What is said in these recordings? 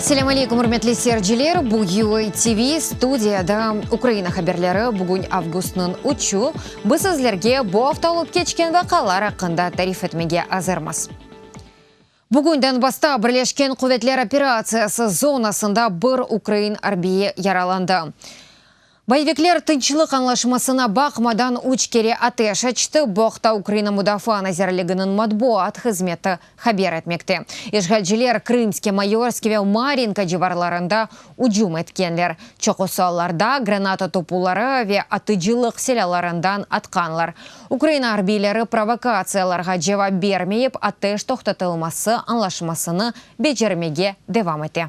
Assalamu alaikum, hurmatli seyirciler. Bu UA TV studiyada Ukraina haberleri bugün avgustның 3-ü. Biz sizlerge bu hafta olup geçken vakalar hakkında tarif etmege hazırmız. Bugünden basta Birleşken Kuvvetler Operatsiyası zonasında bir Ukrayn harbiyi yaralandı. Bayvikler tinçlik anlaşmasına bakmadan 3 kere ateş açtı. Bu hafta Ukrayna Müdafaa Nazirliği'nin matbuat hizmeti haber etmekte. İşgalciler Krimski, Mayorski ve Marinka civarlarında hücum etkenler. Çokusallarda granata topuları ve atıcılık silahlarından atkanlar. Ukrayna harbileri provokatsiyalarga cevap vermeyip ateş toxtatılması anlaşmasını becermege devam etti.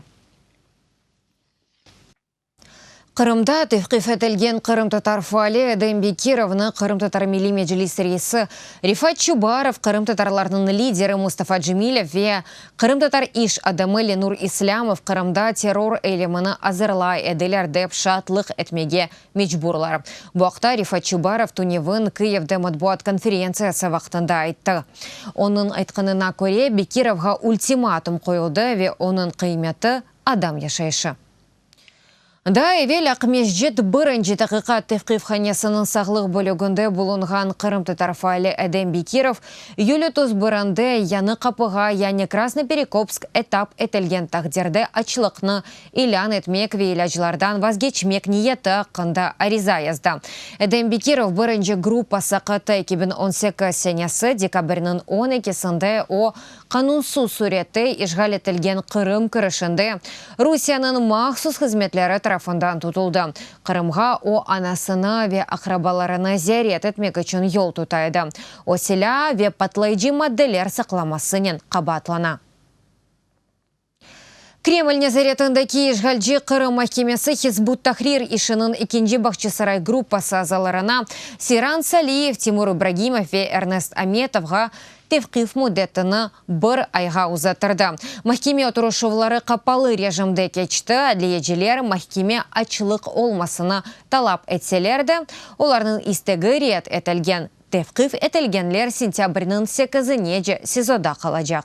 Kırım'da tevkif etilgen Kırım-Tatar faali Edem Bekirov'ni Kırım-Tatar Milli Meclis reisi Rifat Chubarov, Kırım-Tatarlarının lideri Mustafa Cemilov ve Kırım-Tatar iş adamı Lenur Islamov Kırım'da terör eylemini hazırlay ediler dep şatlık etmege mecburlar. Bu haqda Rifat Chubarov Tunev'in Kiyev'de matbuat konferensiyası vaqtında aytdı. Onun aytqanına göre Bekirov'a ultimatum koyuldu ve onun kıymeti adam yaşayışı. Da evvel Ақмешжет бірінші тақиқат тевқифханесінің сағлық бөлігінде болынған Кырым-Татар фаали Edem Bekirov июль 31-інде яны қапыға, яны Красноперекопск этап етілген тақдерді ачлықны илян етмек ве илажлардан вазгечмек ниеті қында ариза язды. Edem Bekirov бірінші группасы қыты 2018 сенесі декабрінің 12-сінде о қанунсыз суреті işgal етілген Кырым кірішінде Русияның махсус хизметлері tarafından tutuldu. Kırım'a o anasını ve akrabalarını ziyaret etmek için yol tutaydı. O silah ve patlayıcı maddeler saklamasının kabatlana. Kreml nezaretindeki işgalci Kırım Mahkemesi Hizbut Tahrir işinin ikinci Bahçesaray gruppası azalarına Siran Saliyev, Timur İbragimov ve Ernest Ametov'a tevkif müddetini bir ayga uzatırdı. Mahkeme oturuşuvları kapalı rejimde geçti. Adliyeciler mahkeme açılık olmasını talap etseler de onların isteği ret etilgen. Tevkif etilgenler sentyabrının 8-nece sizoda kalacak.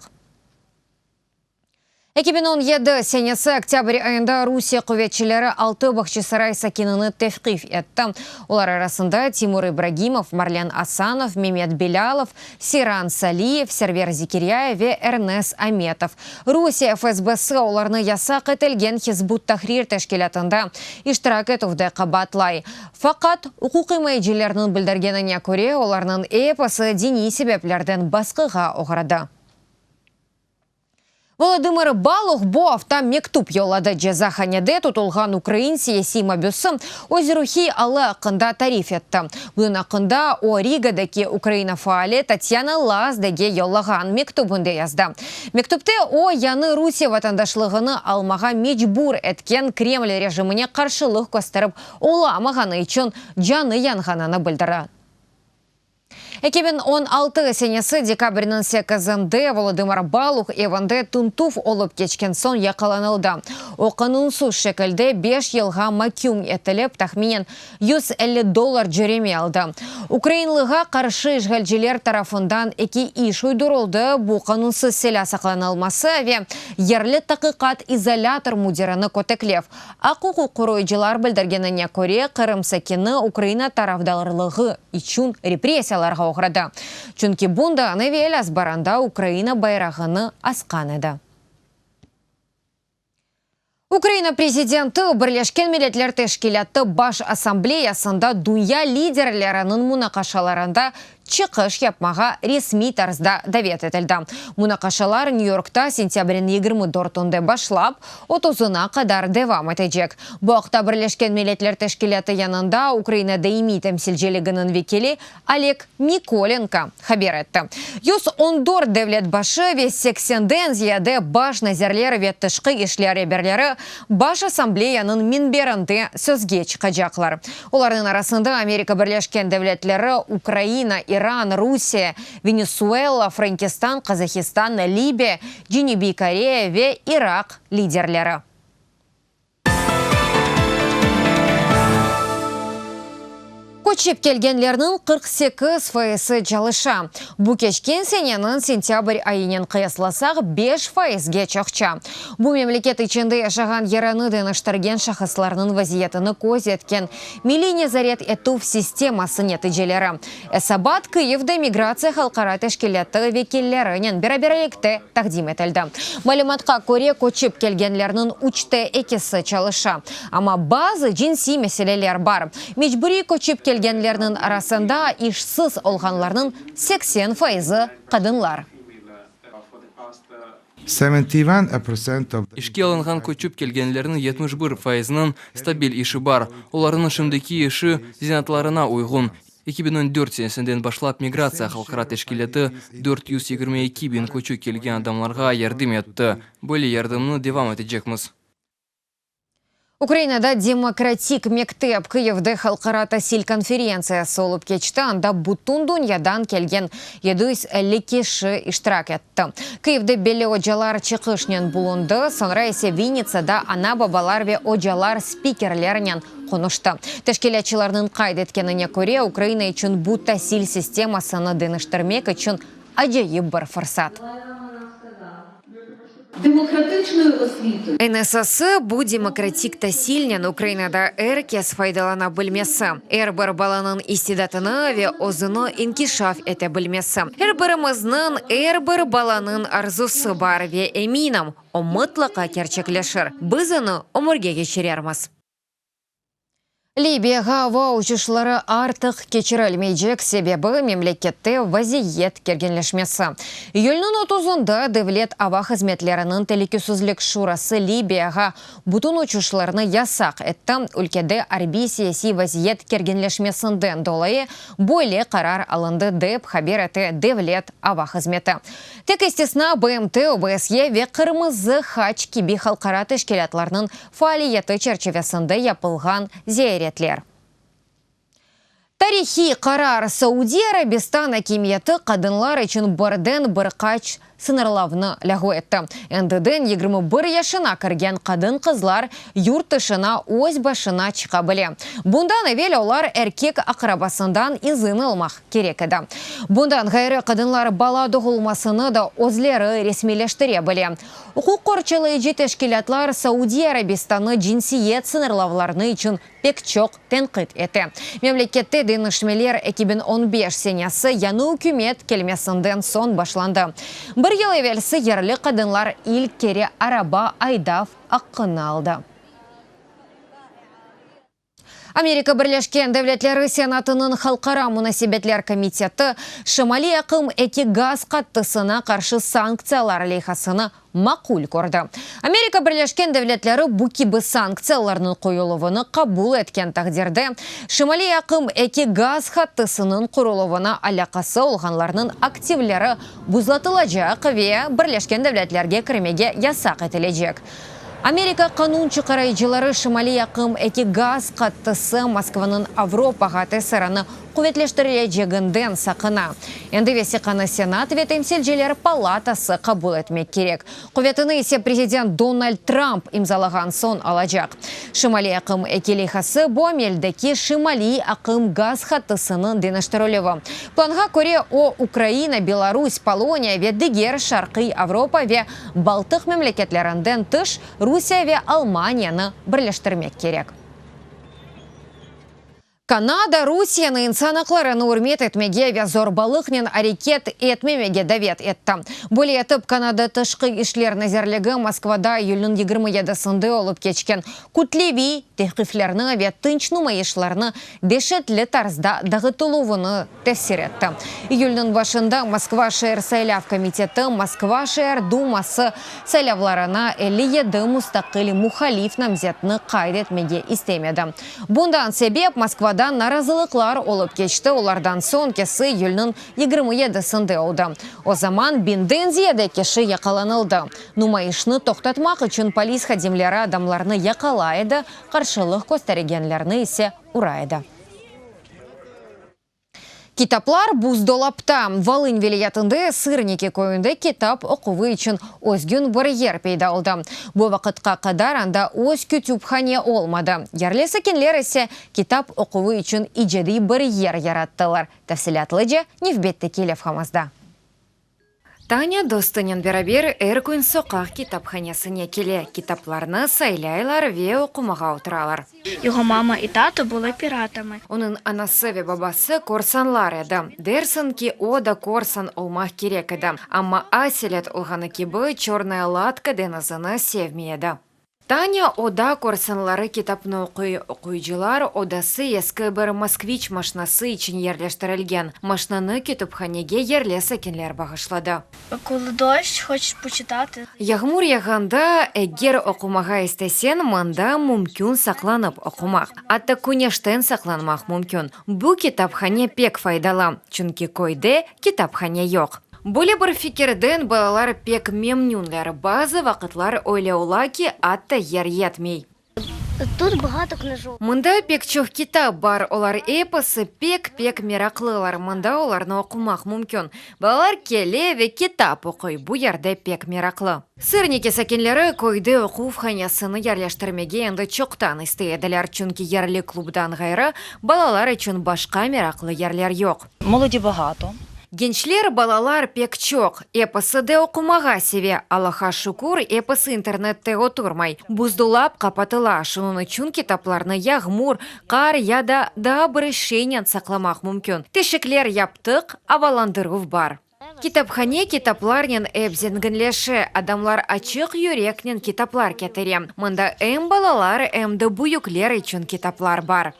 2017 senesi oktyabr ayında Rusya kuvvetçileri 6 Bahçesaray sakinini tevkif etti. Onlar arasında Timur İbragimov, Marlen Asanov, Mehmet Belalov, Siran Saliyev, Server Zekeriyayev ve Ernest Ametov. Rusya FSB'si onlarını yasak etilgen Hizbut Tahrir teşkilatında iştirak etuvde kabatlay. Fakat hukuk himayecilerinin bildirgenine göre onlarının epası dini sebeplerden baskıga uğradı. Володимир Балух bu hafta mektup yolladı. Cezahanede tutulgan Ukrayn siyasi mabüsü Ozruhi alı hakkında tarif etti. Bunun hakkında o Riga'daki Ukrayna faali Tatyana Lazdege yollagan mektubunda yazdı. Mektupta o yanı Rusya vatandaşlığını almağa mecbur etken Kreml rejimine karşılık gösterip olamağını için canı yanğanını bildirdi. 2016 senesi dekabrinin 8-inde Volodymyr Baluh evinde tuntuf olup geçken son yakalanıldı. O kanunsuz şekilde 5 yılga mahkum etilip tahminen $150 cereme aldı. Ukraynlığa karşı işgalciler tarafından 2 iş uyduruldu. Bu kanunsuz silah saklanılması ve yerli taqiqat izolator müdirini Koteklev. Hukuk koruyucular bildirgenine göre Kırım sakini Ukrayna tarafdarlığı için represiyalarga uğradı. Çünkü bundan evvel azbaranda Ukrayna bayrağını askan edi. Ukrayna prezidenti Birleşken Milletler Teşkilatı Baş Asambleyasında dünya liderlerinin münakaşalarında çıkış yapmağa resmi tarzda davet etildi. Münakaşalar New York'ta sentyabrın 24'ünde başlap 30'una kadar devam edecek. Bu haqda Birleşken Milletler Teşkilatı yanında Ukrayna daimi temsilciliğinin vekili Oleg Mikolenko haber etti. 114 devlet başı ve 80'den ziyade baş nazirler ve tışkı işler eberleri Baş Asambleyanın minberinde sözge çıkacaklar. Onların arasında Amerika Birleşken Devletleri, Ukrayna, İran, Rusya, Venezuela, Frankistan, Kazakistan, Libya, Cenubi Koreya ve Irak liderleri. Көчіп келгенлерінің 48% жалыша. Бұ кешкен сененің сентябрь айынен қиясласақ 5%ге чоқча. Бұ мемлекет ішінде яшаған ераны деныштырген шақысларының вазиетіні көз еткен милине зарет етув системасы нәтижелері. Әсабат Киевді миграция халқара тәшкілеті векеллерінен бері-берелікті тақдим етілді. Малыматқа көре көчіп келгенлерінің учты екесі чалыша. Ама базы jinsi мәселелер бар. Мечбүри көчіп келгенлерінің арасында işsiz olғанларының 80% қадынлар. Ишке алынған көчіп келгенлерінің 71%-нің стабиль іші бар. Оларының шымдекі іші зенатларына ұйғын. 2014 сенесінден башлап миграция халқара тәшкілеті 422 бен көчі келген адамларға ярдым етті. Бөлі ярдымны девам етежекміз. Украинада демократик мектеп Киевді халқара тәсіл конференция солып кечті, анда бұтын дүниядан келген 750 кеші иштирак етті. Киевді белі ожалар чықышнен бұлынды, сонра есе Винницада ана бабалар ве ожалар спикерлерінен қонышты. Тәшкелетчілерінің қайд еткеніне көре, Украина үшін бұ тәсіл системасыны деніштірмек үшін ажайып бір фырсат. Демократичною освітою. НСС бу демократик тәсілнен Украинада әркес файдалана білмесі. Әрбір баланың истидатыны ве озыны инкишаф әте білмесі. Әрбіріміздің әрбір баланың арзусы бар ве әминім, о мұтлақа керчеклешір. Бізіні омырге кешерерміз. Либияға ваучышлары артық кечірілмейджек себебі мемлекетте вазиет кергенлешмесі. Июльнің 30-ында Девлет ава қызметлерінің телекүсізлік шурасы Либияға бұтын учышларыны ясақ етті. Өлкеде арби саяси вазиет кергенлешмесінден долайы бойле қарар алынды деп хабер еті Девлет ава қызметі. Тек істесна БМТ, ОБСЕ ве қырмызы хач киби халқара тәшкелатларының фаалиеті черчевесінде япылған зейретлер. Тарихи қарар Сауди Арабистан акиметі қадынлар үшін бірден бір қач сынырлавны ләғу етті. Әндіден 21 яшына кірген қадын қызлар юртышына өз башына чыға біле. Бұндан әвел олар әркек ақырабасындан изын алмақ керек еді. Бұндан ғайры қадынлар бала доғылмасыны да өзлері ресмелештіре біле. Құқық қорчылы жетешкелетлар Сауди Арабистаны jinsiет сынырлавларны үшін пек чоқ тенқит еті. Мемлекетте денішмелер 2015 сенесі яны үкімет келмесінден сон башланды. Бір ел евелсі ерлі қадынлар ил кере араба айдав аққын алды. Америка Бірлешкен Девлетлері Сенатының халқара мұнасибетлер комитеті Шымали ақым әке газ қаттысына қаршы санкциялар лейхасыны мақұл көрді. Америка Бірлешкен Девлетлері бұкибі санкцияларының қойылуыны қабул еткен тақдерді. Шымали ақым әке газ қаттысының құрылуына алақасы олғанларының активлері бұзлатылажақ ве Бірлешкен Девлетлерге кірмеге ясақ етілежек. Америка қанунчы қарайчылары Шымали ақым әке газ қаттысы Москваның Авропаға тәсіріні құветлештірележегінден сақына. Енді весіқаны Сенат ветемселжелер палатасы қабыл етмек керек. Құветіні есе президент Дональд Трамп имзалаған сон алажақ. Шымали ақым әкелейхасы бұ амелдекі Шымали ақым газ қаттысының деніштірілігі. Планға көре о Украина, Беларусь, Полония ве дегер Шарқи Авропа ве Балтық мемлекетлерінден тыш Русия ве Алманияны бірлештірмек керек. Канада Русияны инсанақларыны үрмет етмеге ве зорбалықнен арекет етмемеге давет етті. Более етіп Канада тышқы ішлер назерлігі Москвада июльнің 27-сінде олып кечкен күтлеви текіфлерні ве тынчны майышларны дешетлі тарзда дағытылуыны тәсір етті. Июльнің башында Москва шәр сайлав комитеті Москва шәр думасы сайлавларына 57 мұстақылы мұхалиф намзетні қайд етмеге істемеді. Бұндан себеп Москвада наразылықлар олып кечті, олардан сон кесі июльнің 27-сінде олды. О заман Бендензияда кеші яқаланылды. Нумайышны тоқтатмақ үшін полис хадимлері адамларны яқалайды, қаршылық көстерегенлерні есе ұрайды. Китаплар буздолапта. Волынь вилиятынды сырники көйінде китап оқуы үшін өзгін барьер пейда олды. Бұл вақытқа қадар анда өз күтіпхане олмады. Ярлесі кенлер есе китап оқуы үшін ижеди барьер яраттылар. Тәфсілатлы Невбетті келев хамазда. Таня достынен берабер әркөн соқақ китапханесіне келе. Китапларны сайлайлар ве оқумаға отыралар. Його мама і тато були піратами. Onun anası ve babası korsanlar еді. Дерсін ки ода корсан олмақ керек еді. Амма аселет олғаны кебі чорная латка деназыны sevмейді. Таня ода корсанлары китапны оқуйчылар одасы ескі бір москвич машинасы için ерлештірілген. Машинаны китапханеге ерлесі кенлер бағышлады. Коли дощ, хочеш почитати? Ягмур яганда эгер оқумаға істесен, манда мүмкін сақланып оқумақ. Атта күнештен сақланмақ мүмкін. Бұл китапхане пек файдалы, чүнки койде китапхане yok. Боле бір фикерден балалар пек мемнюнлер базы вақытлар ойлаула ки атта ер етмей. Тут багато книжок. Мында пек чоқ китап бар, олар эпосы пек мерақлылар. Мында оларны оқумақ мүмкін. Балалар келе ве китап оқой, бұ ерде пек мерақлы. Сырнеке сәкенлері көйді оқу вханясыны ерлештірмеге енді чоқтан істейділер, чүнки ерлі клубдан ғайры балалар үшін башқа мерақлы ерлер yok. Молоді багато. Генчлер балалар пек чоқ. Эпосы де оқумаға севе. Аллаха шукур эпосы интернетте отырмай. Буздулап қапатыла. Шунын үшін китапларны ягмур, қар яда да бірішенен сақламақ мүмкін. Тешеклер яптық, аваландырғыв бар. Китапхане китапларнен әбзенгінлеші. Адамлар ачық юрекнен китаплар кетерем. Мында балалар, де бұйыклер үшін китаплар бар.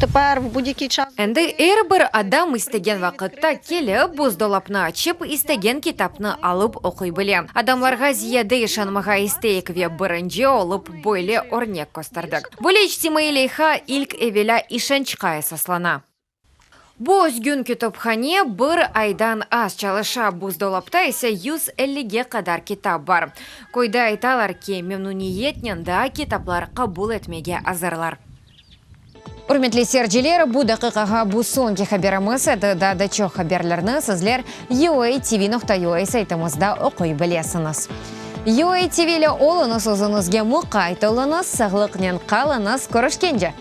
Тепер в будь-який час. Әнді әрбір адам істеген вақытта келі буздолапны ачып, істеген китапны алып оқи біле. Адамларға зияды шанмаға істейік ве бірінже олып бойле орнек костардық. Боле ичтимайлейха илк эвеля ишенчқай саслана. Боз gün китапхане бір айдан аз чалыша буздолапта есе 150-ге қадар китап бар. Койда айталар ки мемнуниетнен да китаплар қабул етмеге азырлар. Үрметлі серджелер бұ дақиқаға бұ сонки хаберамыз да чо хаберлерні сізлер UA-TV.ua сайтымызда оқой білесіңіз. UA-TV-лі олыңыз өзіңізге мұқайтылыңыз, сағлықнен қалыңыз көрішкенде.